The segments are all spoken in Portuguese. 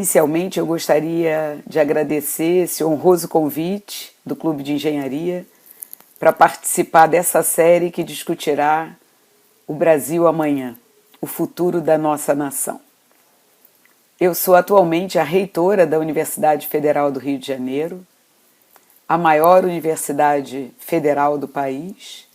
Inicialmente, eu gostaria de agradecer esse honroso convite do Clube de Engenharia para participar dessa série que discutirá o Brasil amanhã, o futuro da nossa nação. Eu sou atualmente a reitora da Universidade Federal do Rio de Janeiro, a maior universidade federal do país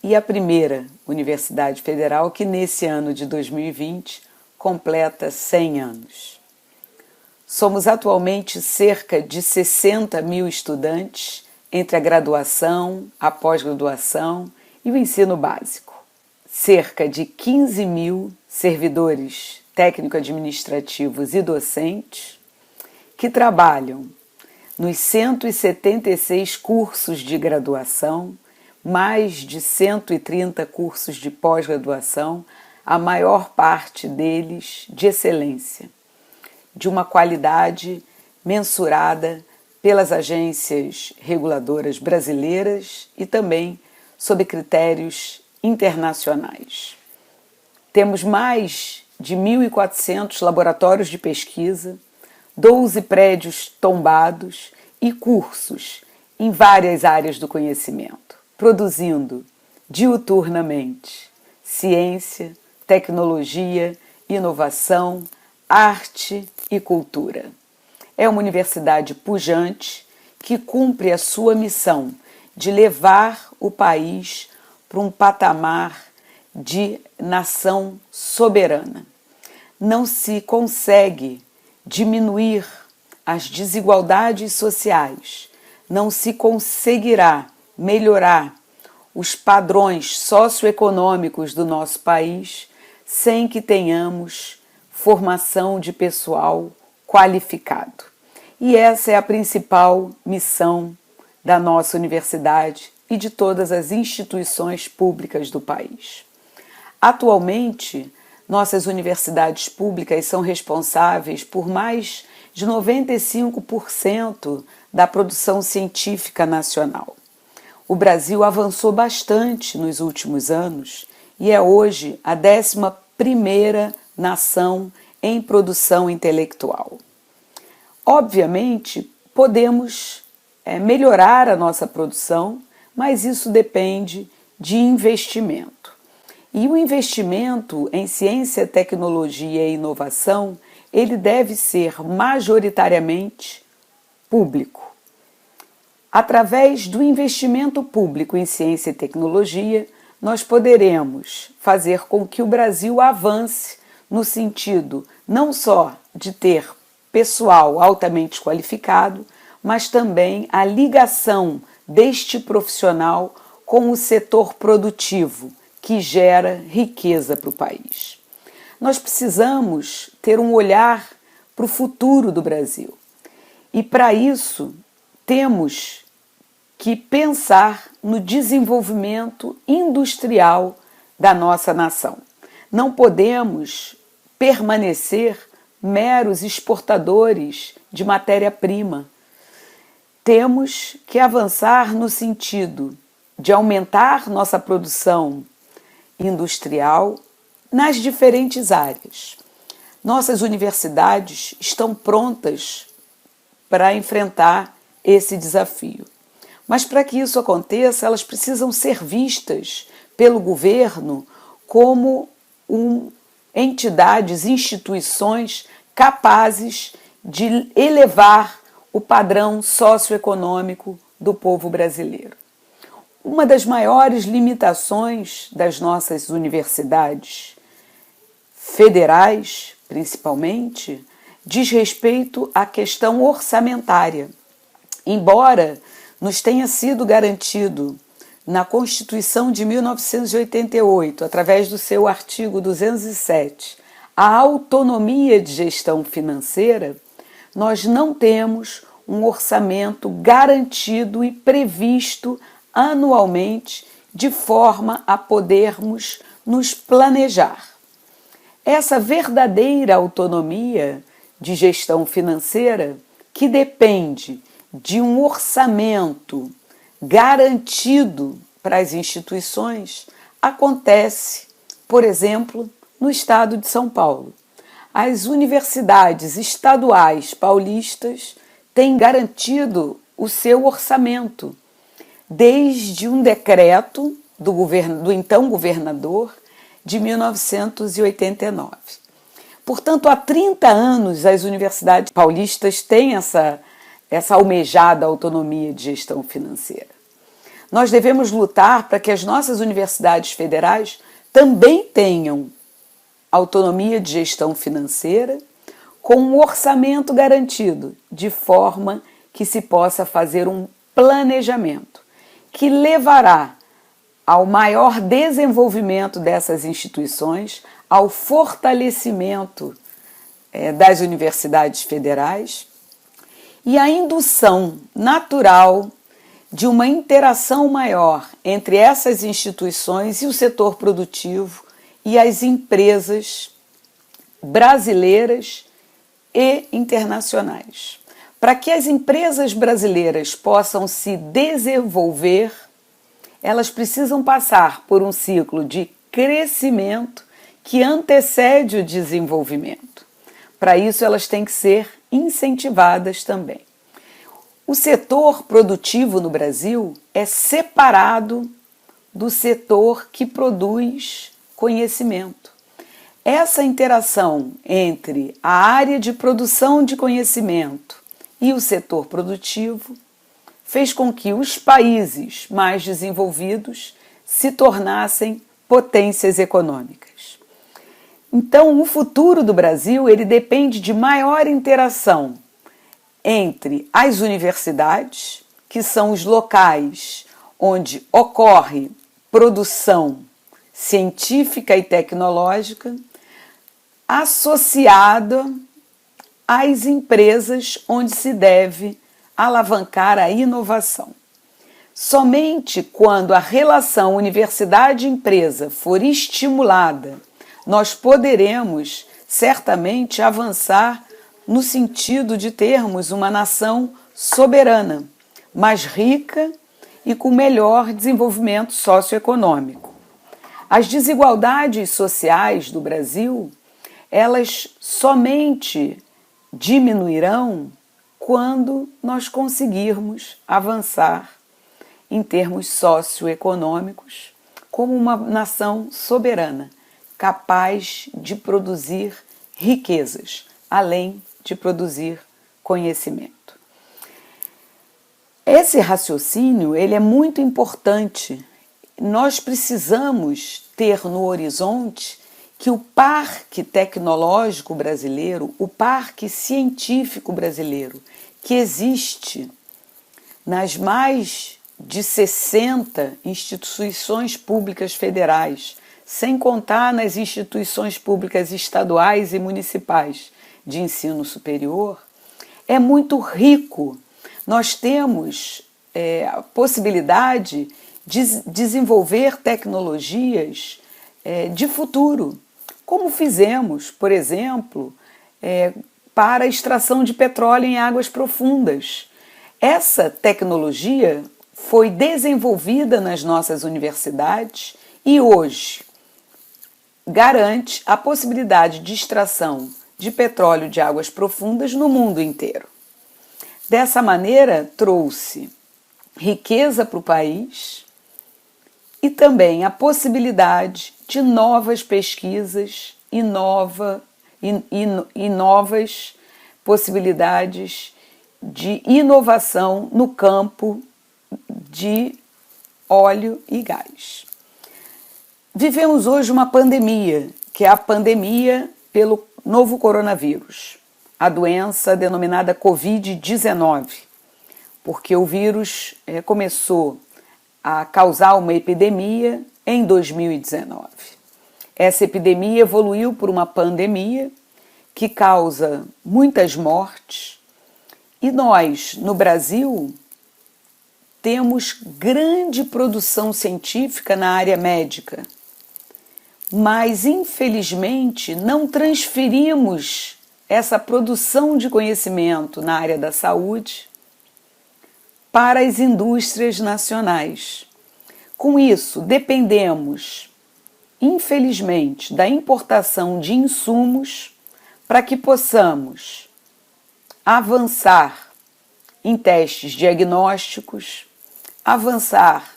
e a primeira universidade federal que nesse ano de 2020 completa 100 anos. Somos atualmente cerca de 60 mil estudantes entre a graduação, a pós-graduação e o ensino básico. Cerca de 15 mil servidores técnico-administrativos e docentes que trabalham nos 176 cursos de graduação, mais de 130 cursos de pós-graduação, a maior parte deles de excelência, de uma qualidade mensurada pelas agências reguladoras brasileiras e também sob critérios internacionais. Temos mais de 1.400 laboratórios de pesquisa, 12 prédios tombados e cursos em várias áreas do conhecimento, produzindo diuturnamente ciência, tecnologia, inovação, arte e cultura. É uma universidade pujante que cumpre a sua missão de levar o país para um patamar de nação soberana. Não se consegue diminuir as desigualdades sociais, não se conseguirá melhorar os padrões socioeconômicos do nosso país sem que tenhamos formação de pessoal qualificado. E essa é a principal missão da nossa universidade e de todas as instituições públicas do país. Atualmente, nossas universidades públicas são responsáveis por mais de 95% da produção científica nacional. O Brasil avançou bastante nos últimos anos e é hoje a 11ª nação em produção intelectual. Obviamente, podemos melhorar a nossa produção, mas isso depende de investimento. E o investimento em ciência, tecnologia e inovação, ele deve ser majoritariamente público. Através do investimento público em ciência e tecnologia, nós poderemos fazer com que o Brasil avance no sentido não só de ter pessoal altamente qualificado, mas também a ligação deste profissional com o setor produtivo, que gera riqueza para o país. Nós precisamos ter um olhar para o futuro do Brasil. E para isso, temos que pensar no desenvolvimento industrial da nossa nação. Não podemos permanecer meros exportadores de matéria-prima. Temos que avançar no sentido de aumentar nossa produção industrial nas diferentes áreas. Nossas universidades estão prontas para enfrentar esse desafio. Mas para que isso aconteça, elas precisam ser vistas pelo governo como entidades, instituições capazes de elevar o padrão socioeconômico do povo brasileiro. Uma das maiores limitações das nossas universidades federais, principalmente, diz respeito à questão orçamentária. Embora nos tenha sido garantido na Constituição de 1988, através do seu artigo 207, a autonomia de gestão financeira, nós não temos um orçamento garantido e previsto anualmente de forma a podermos nos planejar. Essa verdadeira autonomia de gestão financeira, que depende de um orçamento garantido para as instituições, acontece, por exemplo, no estado de São Paulo. As universidades estaduais paulistas têm garantido o seu orçamento, desde um decreto do então governador de 1989. Portanto, há 30 anos as universidades paulistas têm essa almejada autonomia de gestão financeira. Nós devemos lutar para que as nossas universidades federais também tenham autonomia de gestão financeira com um orçamento garantido, de forma que se possa fazer um planejamento que levará ao maior desenvolvimento dessas instituições, ao fortalecimento das universidades federais e à indução natural de uma interação maior entre essas instituições e o setor produtivo e as empresas brasileiras e internacionais. Para que as empresas brasileiras possam se desenvolver, elas precisam passar por um ciclo de crescimento que antecede o desenvolvimento. Para isso, elas têm que ser incentivadas também. O setor produtivo no Brasil é separado do setor que produz conhecimento. Essa interação entre a área de produção de conhecimento e o setor produtivo fez com que os países mais desenvolvidos se tornassem potências econômicas. Então, o futuro do Brasil ele depende de maior interação entre as universidades, que são os locais onde ocorre produção científica e tecnológica, associada às empresas onde se deve alavancar a inovação. Somente quando a relação universidade-empresa for estimulada, nós poderemos certamente avançar no sentido de termos uma nação soberana, mais rica e com melhor desenvolvimento socioeconômico. As desigualdades sociais do Brasil, elas somente diminuirão quando nós conseguirmos avançar em termos socioeconômicos como uma nação soberana, capaz de produzir riquezas, além de produzir conhecimento. Esse raciocínio ele é muito importante. Nós precisamos ter no horizonte que o parque tecnológico brasileiro, o parque científico brasileiro, que existe nas mais de 60 instituições públicas federais, sem contar nas instituições públicas estaduais e municipais de ensino superior, é muito rico. Nós temos a possibilidade de desenvolver tecnologias de futuro, como fizemos, por exemplo, para a extração de petróleo em águas profundas. Essa tecnologia foi desenvolvida nas nossas universidades e hoje garante a possibilidade de extração de petróleo de águas profundas no mundo inteiro. Dessa maneira, trouxe riqueza para o país e também a possibilidade de novas pesquisas e novas possibilidades de inovação no campo de óleo e gás. Vivemos hoje uma pandemia, que é a pandemia pelo novo coronavírus, a doença denominada Covid-19, porque o vírus começou a causar uma epidemia em 2019. Essa epidemia evoluiu por uma pandemia que causa muitas mortes e nós, no Brasil, temos grande produção científica na área médica, mas infelizmente não transferimos essa produção de conhecimento na área da saúde para as indústrias nacionais. Com isso, dependemos, infelizmente, da importação de insumos para que possamos avançar em testes diagnósticos, avançar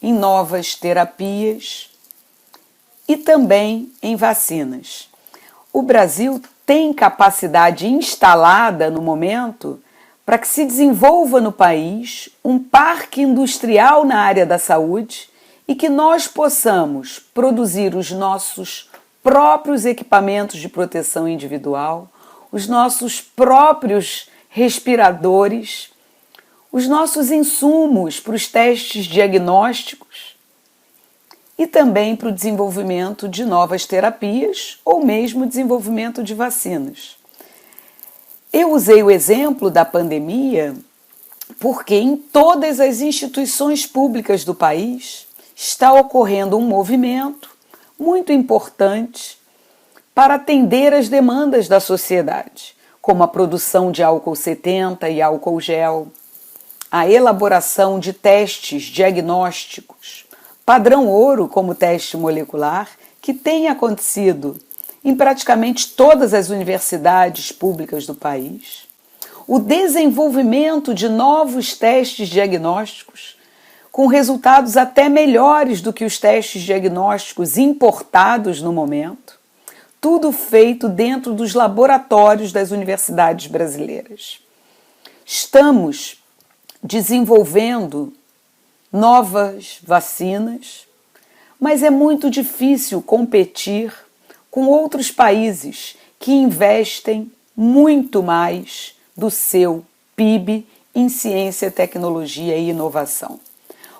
em novas terapias e também em vacinas. O Brasil tem capacidade instalada no momento para que se desenvolva no país um parque industrial na área da saúde e que nós possamos produzir os nossos próprios equipamentos de proteção individual, os nossos próprios respiradores, os nossos insumos para os testes diagnósticos e também para o desenvolvimento de novas terapias ou mesmo desenvolvimento de vacinas. Eu usei o exemplo da pandemia porque em todas as instituições públicas do país está ocorrendo um movimento muito importante para atender às demandas da sociedade, como a produção de álcool 70 e álcool gel, a elaboração de testes diagnósticos, padrão ouro como teste molecular, que tem acontecido em praticamente todas as universidades públicas do país, o desenvolvimento de novos testes diagnósticos, com resultados até melhores do que os testes diagnósticos importados no momento, tudo feito dentro dos laboratórios das universidades brasileiras. Estamos desenvolvendo novas vacinas, mas é muito difícil competir com outros países que investem muito mais do seu PIB em ciência, tecnologia e inovação.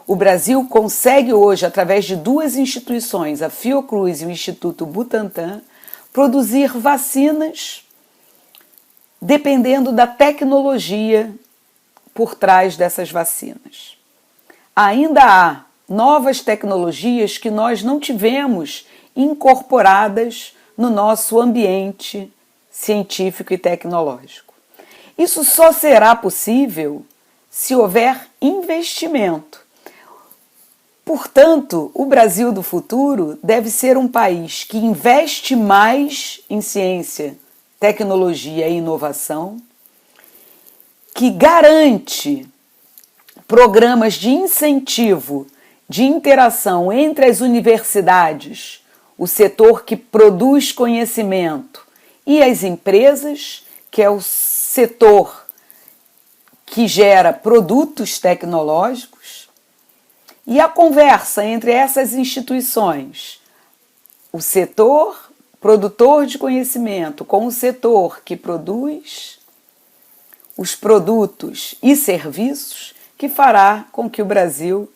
O Brasil consegue hoje, através de duas instituições, a Fiocruz e o Instituto Butantan, produzir vacinas dependendo da tecnologia por trás dessas vacinas. Ainda há novas tecnologias que nós não tivemos incorporadas no nosso ambiente científico e tecnológico. Isso só será possível se houver investimento. Portanto, o Brasil do futuro deve ser um país que investe mais em ciência, tecnologia e inovação, que garante programas de incentivo, de interação entre as universidades, o setor que produz conhecimento, e as empresas, que é o setor que gera produtos tecnológicos, e a conversa entre essas instituições, o setor produtor de conhecimento com o setor que produz os produtos e serviços, que fará com que o Brasil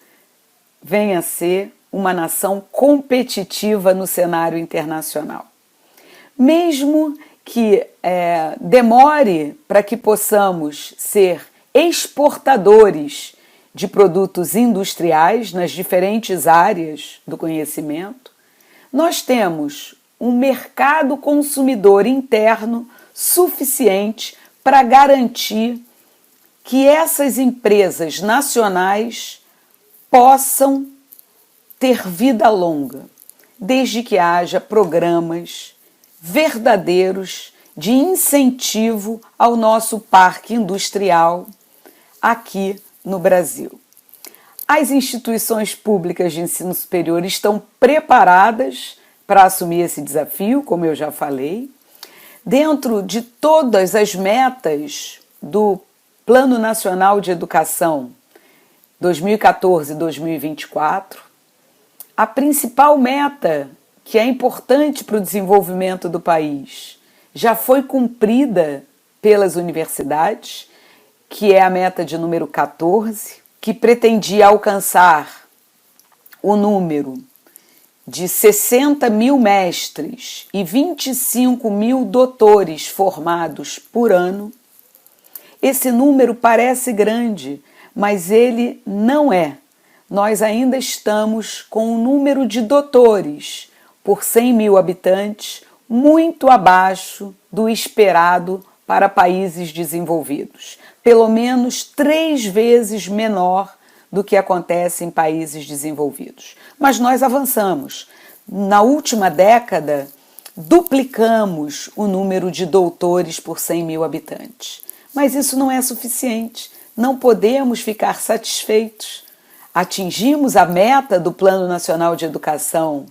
venha a ser uma nação competitiva no cenário internacional. Mesmo que demore para que possamos ser exportadores de produtos industriais nas diferentes áreas do conhecimento, nós temos um mercado consumidor interno suficiente para garantir que essas empresas nacionais possam ter vida longa, desde que haja programas verdadeiros de incentivo ao nosso parque industrial aqui no Brasil. As instituições públicas de ensino superior estão preparadas para assumir esse desafio, como eu já falei. Dentro de todas as metas do Plano Nacional de Educação 2014-2024, a principal meta, que é importante para o desenvolvimento do país, já foi cumprida pelas universidades, que é a meta de número 14, que pretendia alcançar o número de 60 mil mestres e 25 mil doutores formados por ano. Esse número parece grande, mas ele não é. Nós ainda estamos com um número de doutores por 100 mil habitantes muito abaixo do esperado para países desenvolvidos. Pelo menos 3 vezes menor do que acontece em países desenvolvidos. Mas nós avançamos. Na última década, duplicamos o número de doutores por 100 mil habitantes. Mas isso não é suficiente. Não podemos ficar satisfeitos. Atingimos a meta do Plano Nacional de Educação,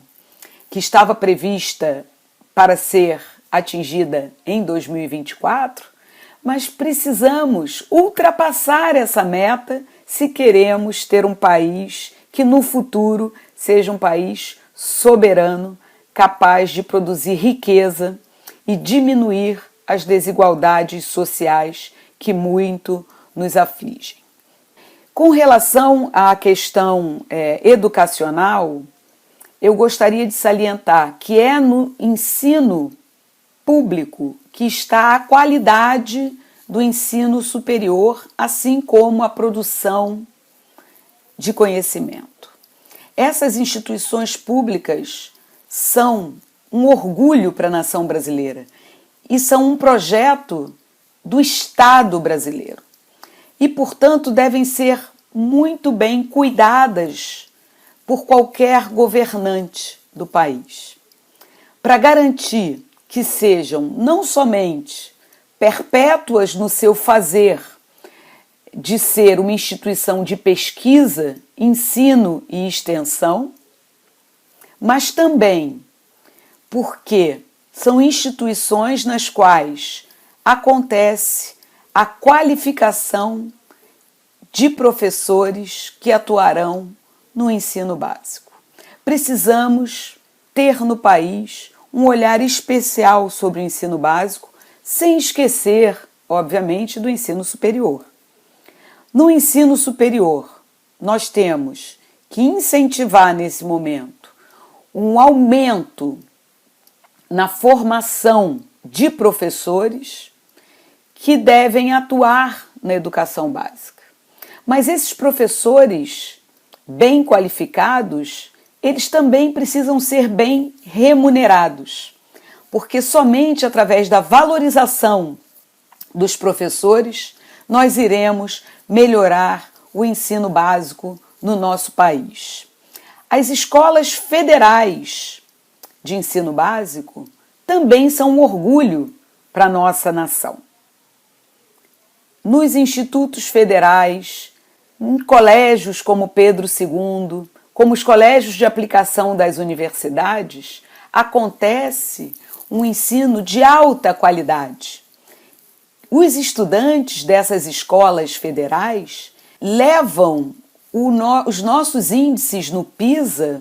que estava prevista para ser atingida em 2024, mas precisamos ultrapassar essa meta se queremos ter um país que no futuro seja um país soberano, capaz de produzir riqueza e diminuir as desigualdades sociais que muito nos afligem. Com relação à questão educacional, eu gostaria de salientar que é no ensino público que está a qualidade do ensino superior, assim como a produção de conhecimento. Essas instituições públicas são um orgulho para a nação brasileira e são um projeto do Estado brasileiro. E, portanto, devem ser muito bem cuidadas por qualquer governante do país, para garantir que sejam não somente perpétuas no seu fazer de ser uma instituição de pesquisa, ensino e extensão, mas também porque são instituições nas quais acontece a qualificação de professores que atuarão no ensino básico. Precisamos ter no país um olhar especial sobre o ensino básico, sem esquecer, obviamente, do ensino superior. No ensino superior, nós temos que incentivar nesse momento um aumento na formação de professores que devem atuar na educação básica. Mas esses professores bem qualificados, eles também precisam ser bem remunerados, porque somente através da valorização dos professores nós iremos melhorar o ensino básico no nosso país. As escolas federais de ensino básico também são um orgulho para a nossa nação. Nos institutos federais, em colégios como Pedro II, como os colégios de aplicação das universidades, acontece um ensino de alta qualidade. Os estudantes dessas escolas federais levam os nossos índices no PISA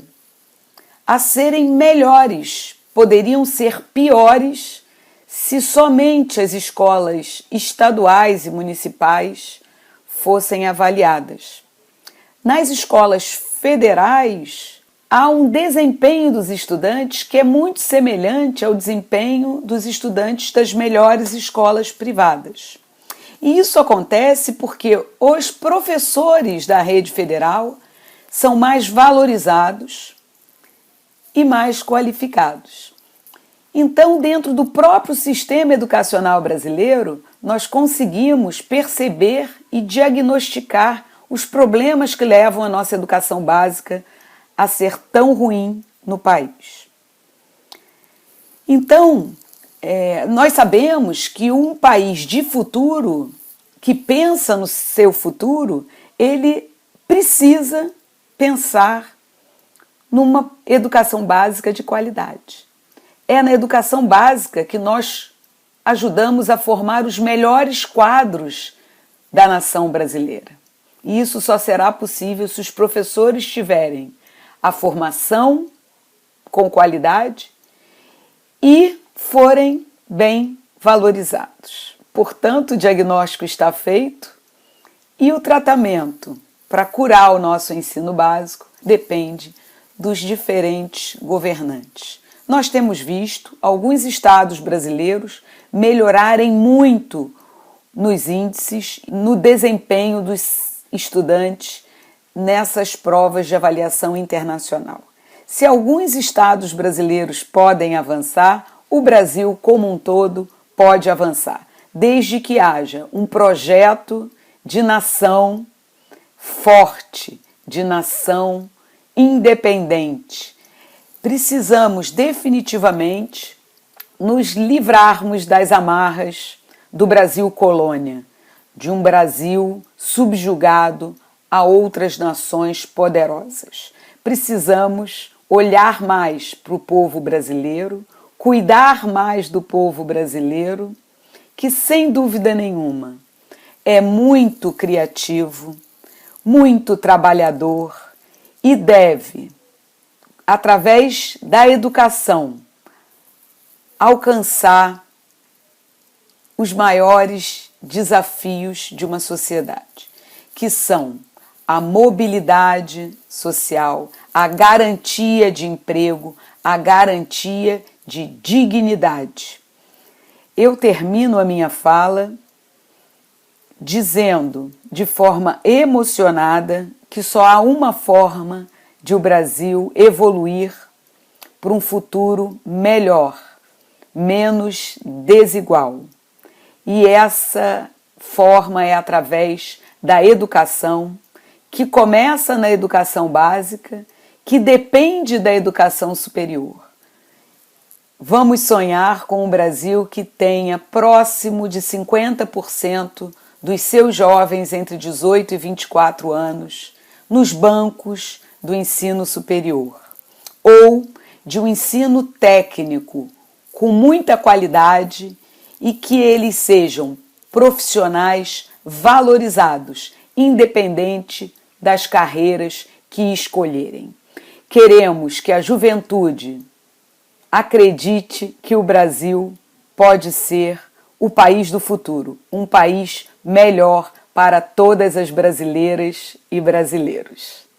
a serem melhores, poderiam ser piores se somente as escolas estaduais e municipais fossem avaliadas. Nas escolas federais, há um desempenho dos estudantes que é muito semelhante ao desempenho dos estudantes das melhores escolas privadas. E isso acontece porque os professores da rede federal são mais valorizados e mais qualificados. Então, dentro do próprio sistema educacional brasileiro, nós conseguimos perceber e diagnosticar os problemas que levam a nossa educação básica a ser tão ruim no país. Então, nós sabemos que um país de futuro, que pensa no seu futuro, ele precisa pensar numa educação básica de qualidade. É na educação básica que nós ajudamos a formar os melhores quadros da nação brasileira. E isso só será possível se os professores tiverem a formação com qualidade e forem bem valorizados. Portanto, o diagnóstico está feito e o tratamento para curar o nosso ensino básico depende dos diferentes governantes. Nós temos visto alguns estados brasileiros melhorarem muito nos índices, no desempenho dos estudantes nessas provas de avaliação internacional. Se alguns estados brasileiros podem avançar, o Brasil como um todo pode avançar, desde que haja um projeto de nação forte, de nação independente. Precisamos definitivamente nos livrarmos das amarras do Brasil colônia, de um Brasil subjugado a outras nações poderosas. Precisamos olhar mais para o povo brasileiro, cuidar mais do povo brasileiro, que sem dúvida nenhuma é muito criativo, muito trabalhador e deve, através da educação, alcançar os maiores desafios de uma sociedade, que são a mobilidade social, a garantia de emprego, a garantia de dignidade. Eu termino a minha fala dizendo de forma emocionada que só há uma forma de o Brasil evoluir para um futuro melhor, menos desigual. E essa forma é através da educação, que começa na educação básica, que depende da educação superior. Vamos sonhar com um Brasil que tenha próximo de 50% dos seus jovens entre 18 e 24 anos nos bancos do ensino superior, ou de um ensino técnico com muita qualidade e que eles sejam profissionais valorizados, independente das carreiras que escolherem. Queremos que a juventude acredite que o Brasil pode ser o país do futuro, um país melhor para todas as brasileiras e brasileiros.